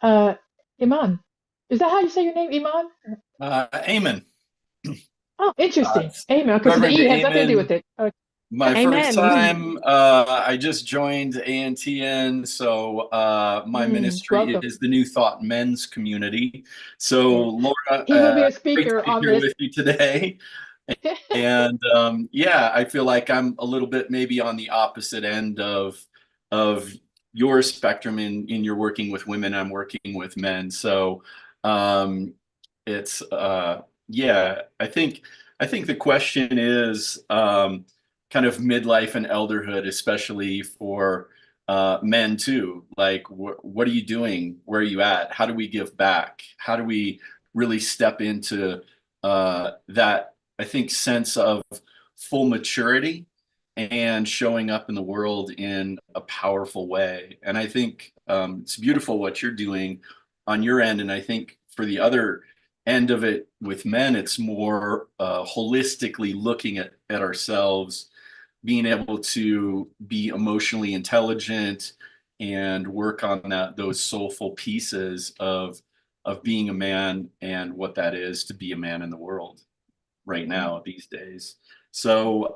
Speaker 1: Iman, is that how you say your name, Iman?
Speaker 10: Amen.
Speaker 1: Oh, interesting. Amen, because the
Speaker 10: Reverend
Speaker 1: E has nothing to do with
Speaker 10: Amen.
Speaker 1: it.
Speaker 10: My first
Speaker 3: Amen.
Speaker 10: time, I just joined ANTN, so my ministry
Speaker 1: Welcome.
Speaker 10: is the New Thought Men's Community. So Laura,
Speaker 1: He will be a
Speaker 10: great
Speaker 1: speaker
Speaker 10: to be
Speaker 1: on
Speaker 10: here
Speaker 1: this.
Speaker 10: with you today. And yeah, I feel like I'm a little bit maybe on the opposite end of your spectrum in your working with women. I'm working with men, so it's yeah. I think the question is kind of midlife and elderhood, especially for men too. Like, what are you doing? Where are you at? How do we give back? How do we really step into that, I think, sense of full maturity and showing up in the world in a powerful way? And I think it's beautiful what you're doing on your end. And I think for the other end of it with men, it's more holistically looking at ourselves, being able to be emotionally intelligent and work on those soulful pieces of being a man and what that is to be a man in the world right now these days. So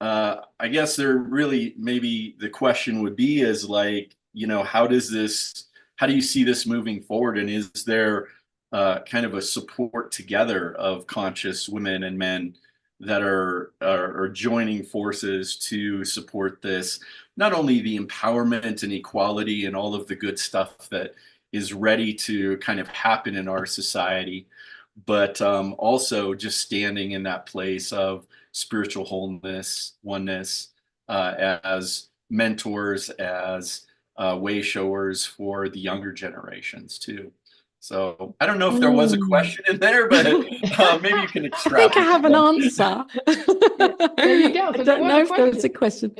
Speaker 10: I guess there really maybe the question would be is like, you know, how do you see this moving forward? And is there kind of a support together of conscious women and men that are joining forces to support this, not only the empowerment and equality and all of the good stuff that is ready to kind of happen in our society, but also just standing in that place of spiritual wholeness, oneness, as mentors, as wayshowers for the younger generations too. So I don't know if there was a question in there, but maybe you can extrapolate.
Speaker 3: I think I have an answer.
Speaker 1: There you go.
Speaker 3: I don't know if there was a question.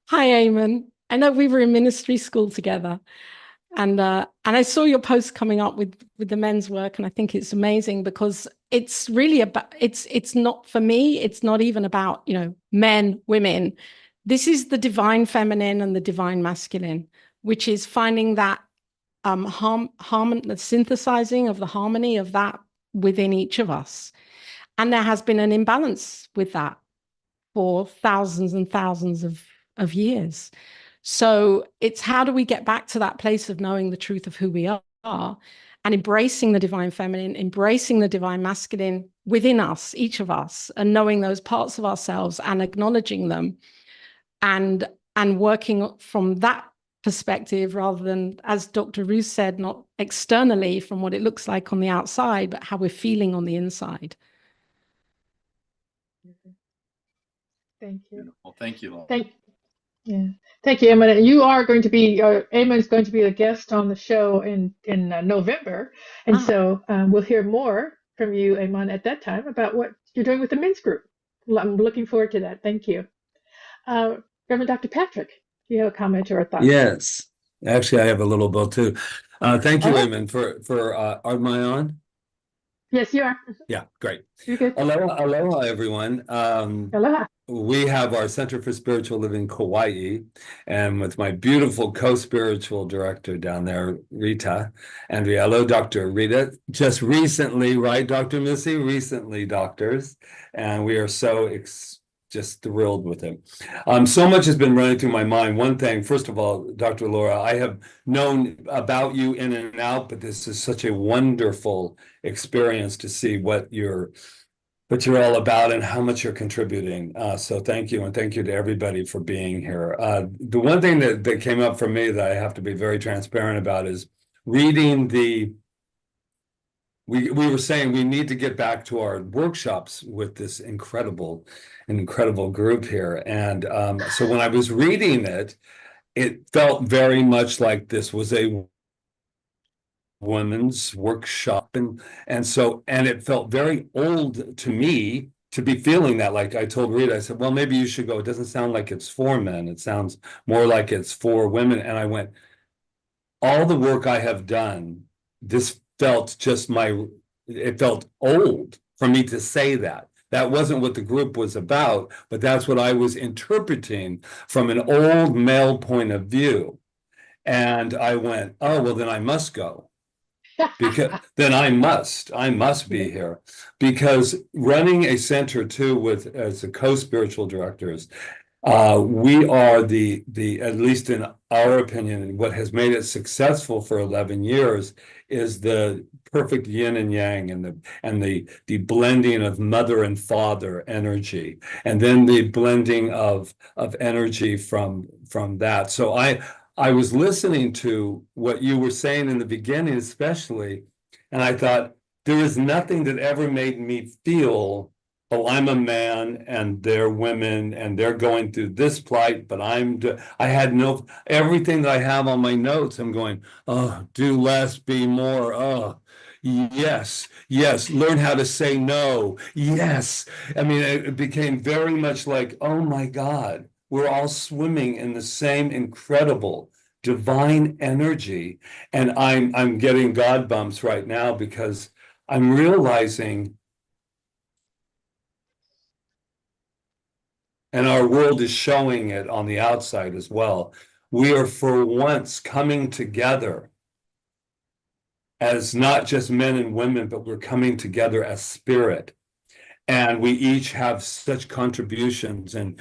Speaker 3: Hi, Eamon. I know we were in ministry school together, and I saw your post coming up with the men's work, and I think it's amazing because it's really about it's not, for me, it's not even about, you know, men, women. This is the divine feminine and the divine masculine, which is finding that the synthesizing of the harmony of that within each of us. And there has been an imbalance with that for thousands and thousands of years. So it's how do we get back to that place of knowing the truth of who we are and embracing the divine feminine, embracing the divine masculine within us, each of us, and knowing those parts of ourselves and acknowledging them and working from that perspective rather than, as Dr. Ruth said, not externally from what it looks like on the outside, but how we're feeling on the inside.
Speaker 1: Thank you.
Speaker 10: Well, thank you.
Speaker 1: Thank you, Eamon. You are going to be, Eamon is going to be a guest on the show in November. And so we'll hear more from you, Eamon, at that time about what you're doing with the men's group. I'm looking forward to that. Thank you. Reverend Dr. Patrick, do you have a comment or a thought?
Speaker 11: Yes, actually, I have a little bit too. Thank you, Eamon, for am I on?
Speaker 1: Yes, you are.
Speaker 11: Yeah, great.
Speaker 1: You're good.
Speaker 11: Aloha, everyone.
Speaker 1: Aloha.
Speaker 11: We have our Center for Spiritual Living Kauai, and with my beautiful co-spiritual director down there, Rita Andriello, Dr. Rita, just recently, right, Dr. Missy? Recently, doctors, and we are so just thrilled with him. So much has been running through my mind. One thing, first of all, Dr. Laura, I have known about you in and out, but this is such a wonderful experience to see what you're all about and how much you're contributing. So thank you, and thank you to everybody for being here. The one thing that came up for me that I have to be very transparent about is reading we were saying we need to get back to our workshops with this incredible group here. And so when I was reading it, it felt very much like this was a women's workshop. And it felt very old to me to be feeling that. Like I told Rita, I said, well, maybe you should go. It doesn't sound like it's for men. It sounds more like it's for women. And I went, all the work I have done, this felt it felt old for me to say that. That wasn't what the group was about, but that's what I was interpreting from an old male point of view. And I went, oh, well, then I must go. Because then I must be here, because running a center too with as a co-spiritual directors, we are the at least in our opinion, what has made it successful for 11 years is the perfect yin and yang, and the blending of mother and father energy, and then the blending of energy from that. So I was listening to what you were saying in the beginning, especially, and I thought there is nothing that ever made me feel, oh, I'm a man and they're women and they're going through this plight, but I had no, everything that I have on my notes, I'm going, oh, do less, be more. Oh, yes, yes, learn how to say no. Yes. I mean, it became very much like, oh my God, we're all swimming in the same incredible divine energy. And I'm getting God bumps right now because I'm realizing, and our world is showing it on the outside as well, we are for once coming together as not just men and women, but we're coming together as spirit. And we each have such contributions, and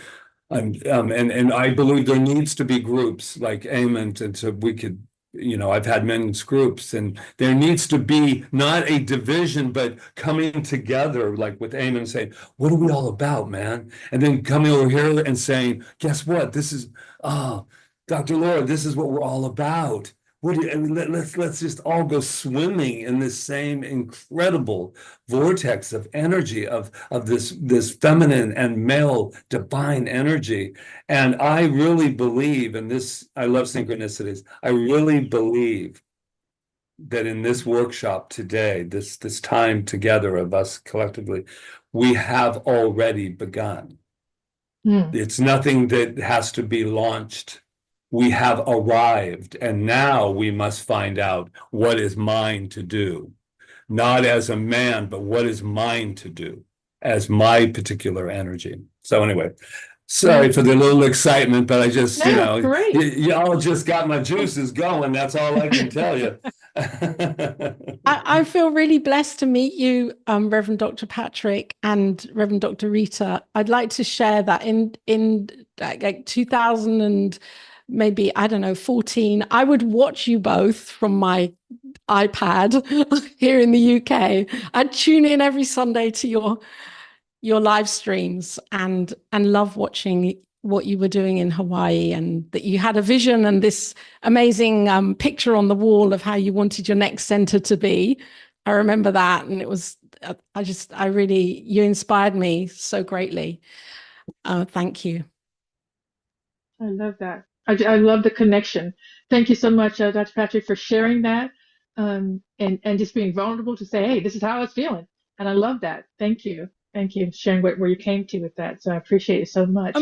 Speaker 11: I believe there needs to be groups like Amen, and so we could, I've had men's groups, and there needs to be not a division, but coming together, like with Amen, saying, what are we all about, man? And then coming over here and saying, guess what? This is, Dr. Laura, this is what we're all about. Let's just all go swimming in this same incredible vortex of energy of this feminine and male divine energy. And I really believe in this. I love synchronicities. I really believe that in this workshop today, this time together of us collectively, we have already begun. It's nothing that has to be launched. We have arrived, and now we must find out what is mine to do, not as a man, but what is mine to do as my particular energy. So anyway, sorry for the little excitement, but I just,
Speaker 1: great.
Speaker 11: y'all just got my juices going. That's all I can tell you.
Speaker 3: I feel really blessed to meet you, Reverend Dr. Patrick and Reverend Dr. Rita. I'd like to share that in like 2000 and maybe, I don't know, 14, I would watch you both from my iPad here in the UK. I'd tune in every Sunday to your live streams and love watching what you were doing in Hawaii, and that you had a vision and this amazing picture on the wall of how you wanted your next center to be. I remember that, and it was, you inspired me so greatly. Thank you.
Speaker 1: I love that. I love the connection. Thank you so much, Dr. Patrick, for sharing that, and just being vulnerable to say, hey, this is how I was feeling. And I love that. Thank you. Thank you for sharing where you came to with that. So I appreciate it so much.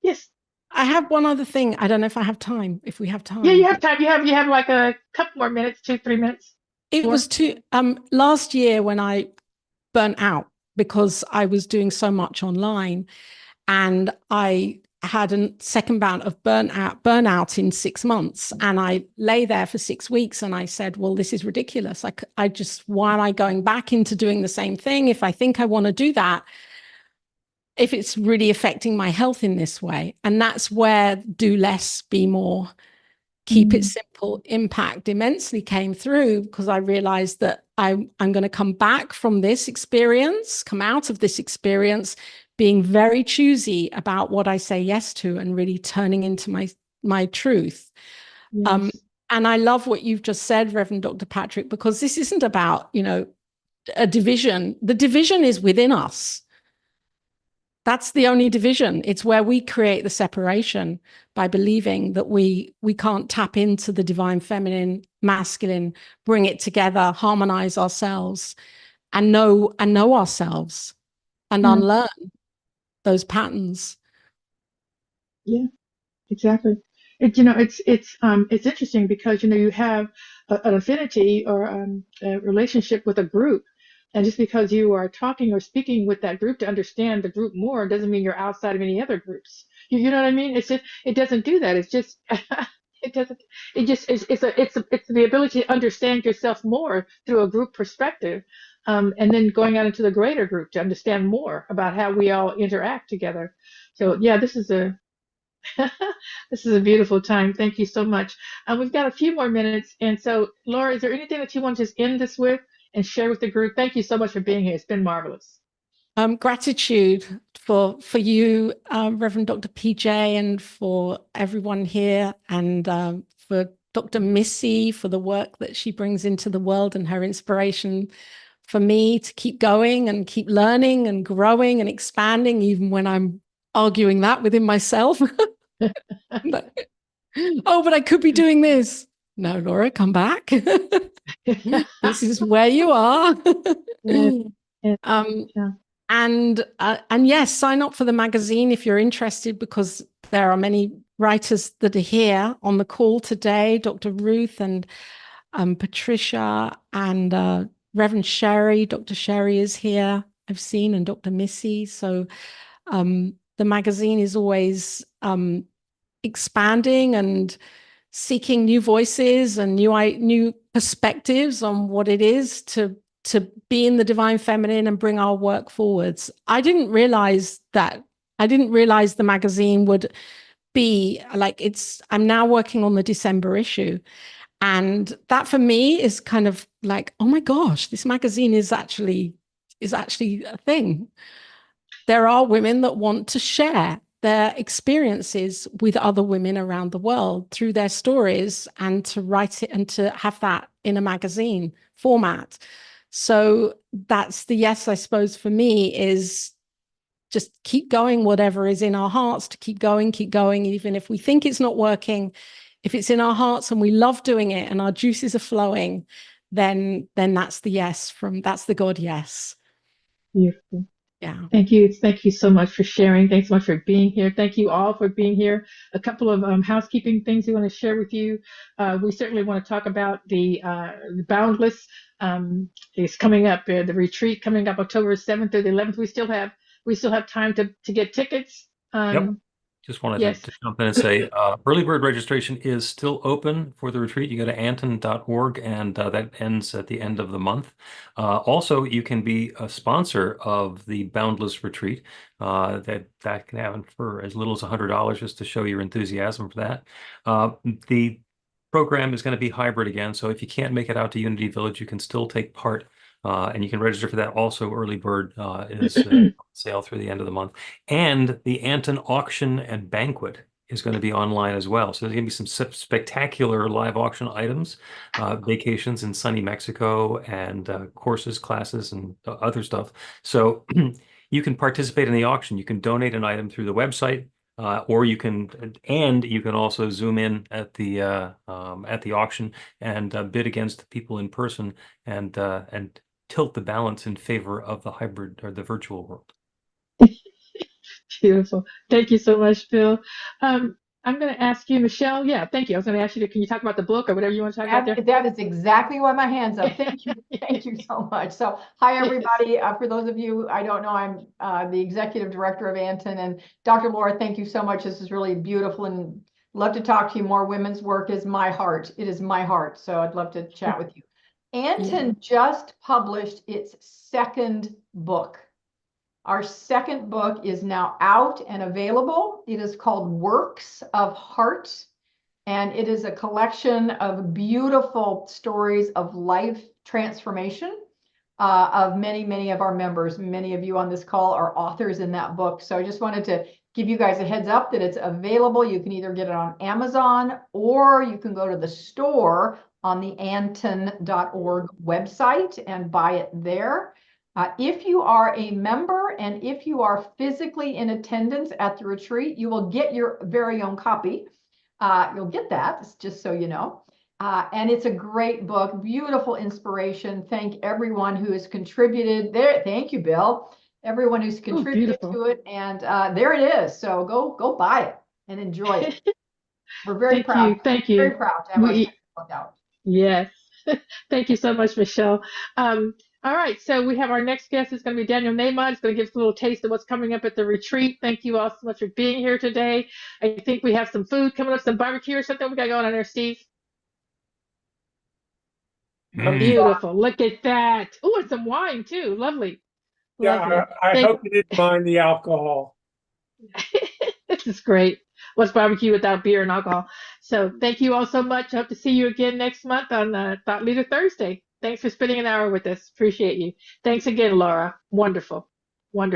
Speaker 1: Yes.
Speaker 3: I have one other thing. I don't know if I have time, if we have time.
Speaker 1: Yeah, you have time. You have like a couple more minutes, 2-3 minutes.
Speaker 3: It was last year when I burnt out because I was doing so much online, and I had a second bout of burnout in 6 months. And I lay there for 6 weeks and I said, well, this is ridiculous. Why am I going back into doing the same thing? If I think I want to do that, if it's really affecting my health in this way. And that's where do less, be more, keep it simple, impact immensely came through, because I realized that I'm going to come back from this experience, come out of this experience, being very choosy about what I say yes to and really turning into my truth. Yes. And I love what you've just said, Reverend Dr. Patrick, because this isn't about, a division. The division is within us. That's the only division. It's where we create the separation by believing that we can't tap into the divine feminine, masculine, bring it together, harmonize ourselves, and know ourselves, and unlearn those patterns.
Speaker 1: Yeah, exactly. It's interesting because you have an affinity or a relationship with a group And just because you are talking or speaking with that group to understand the group more doesn't mean you're outside of any other groups. You know what I mean? It's just, it doesn't do that. It's just, it doesn't, it just, it's the ability to understand yourself more through a group perspective. And then going out into the greater group to understand more about how we all interact together. So yeah, this is a, this is a beautiful time. Thank you so much. We've got a few more minutes. And so, Laura, is there anything that you want to just end this with and share with the group? Thank you so much for being here. It's been marvelous.
Speaker 3: Gratitude for you, Reverend Dr. PJ, and for everyone here, and for Dr. Missy for the work that she brings into the world and her inspiration for me to keep going and keep learning and growing and expanding, even when I'm arguing that within myself. But I could be doing this. No, Laura, come back. This is where you are. And yes, sign up for the magazine if you're interested, because there are many writers that are here on the call today. Dr. Ruth and Patricia and Reverend Sherry. Dr. Sherry is here, I've seen, and Dr. Missy. So the magazine is always expanding and seeking new voices and new perspectives on what it is to be in the divine feminine and bring our work forwards. I didn't realize the magazine would be like, I'm now working on the December issue. And that for me is kind of like, oh my gosh, this magazine is actually a thing. There are women that want to share their experiences with other women around the world through their stories, and to write it and to have that in a magazine format. So that's the yes, I suppose, for me, is just keep going, whatever is in our hearts, to keep going, even if we think it's not working. If it's in our hearts and we love doing it and our juices are flowing, then that's the yes that's the God yes.
Speaker 1: Beautiful.
Speaker 3: Yeah.
Speaker 1: Thank you. Thank you so much for sharing. Thanks so much for being here. Thank you all for being here. A couple of housekeeping things we want to share with you. We certainly want to talk about the Boundless. Is coming up, the retreat coming up October 7th through the 11th. We still have time to get tickets.
Speaker 12: Yep. Just wanted to jump in and say early bird registration is still open for the retreat. You go to anton.org, and that ends at the end of the month. Also, you can be a sponsor of the Boundless retreat. That can happen for as little as $100, just to show your enthusiasm for that. The program is going to be hybrid again, so if you can't make it out to Unity Village, you can still take part. And you can register for that. Also, early bird is on sale through the end of the month. And the Anton auction and banquet is going to be online as well. So there's going to be some spectacular live auction items, vacations in sunny Mexico, and courses, classes, and other stuff. So you can participate in the auction. You can donate an item through the website. Or you can also zoom in at the auction and bid against the people in person and tilt the balance in favor of the hybrid or the virtual world.
Speaker 1: Beautiful. Thank you so much, Phil. I'm going to ask you, Michelle. Yeah, thank you. I was going to ask you, can you talk about the book or whatever you want to talk about there?
Speaker 13: That is exactly why my hand's up. Thank you. Thank you so much. So hi, everybody. For those of you I don't know, I'm the executive director of Anton. And Dr. Laura, thank you so much. This is really beautiful, and love to talk to you more. Women's work is my heart. It is my heart. So I'd love to chat with you. Anton just published its second book. Our second book is now out and available. It is called Works of Heart, and it is a collection of beautiful stories of life transformation of many, many of our members. Many of you on this call are authors in that book. So I just wanted to give you guys a heads up that it's available. You can either get it on Amazon, or you can go to the store on the anton.org website and buy it there. If you are a member and if you are physically in attendance at the retreat, you will get your very own copy. You'll get that, just so you know. And it's a great book, beautiful inspiration. Thank everyone who has contributed there. Thank you, Bill. Everyone who's contributed to it. And there it is. So go buy it and enjoy it. We're very proud.
Speaker 1: Thank you.
Speaker 13: Very proud to have our book out.
Speaker 1: Yes. Thank you so much, Michelle. All right, so we have our next guest is going to be Daniel Neyman. It's going to give us a little taste of what's coming up at the retreat. Thank you all so much for being here today. I think we have some food coming up, some barbecue or something we got going on there, Steve. Beautiful. Look at that. Oh, and some wine too. Lovely. Lovely.
Speaker 14: Yeah, I hope you didn't mind the alcohol.
Speaker 1: This is great. What's barbecue without beer and alcohol? So thank you all so much. I hope to see you again next month on Thought Leader Thursday. Thanks for spending an hour with us. Appreciate you. Thanks again, Laura. Wonderful. Wonderful.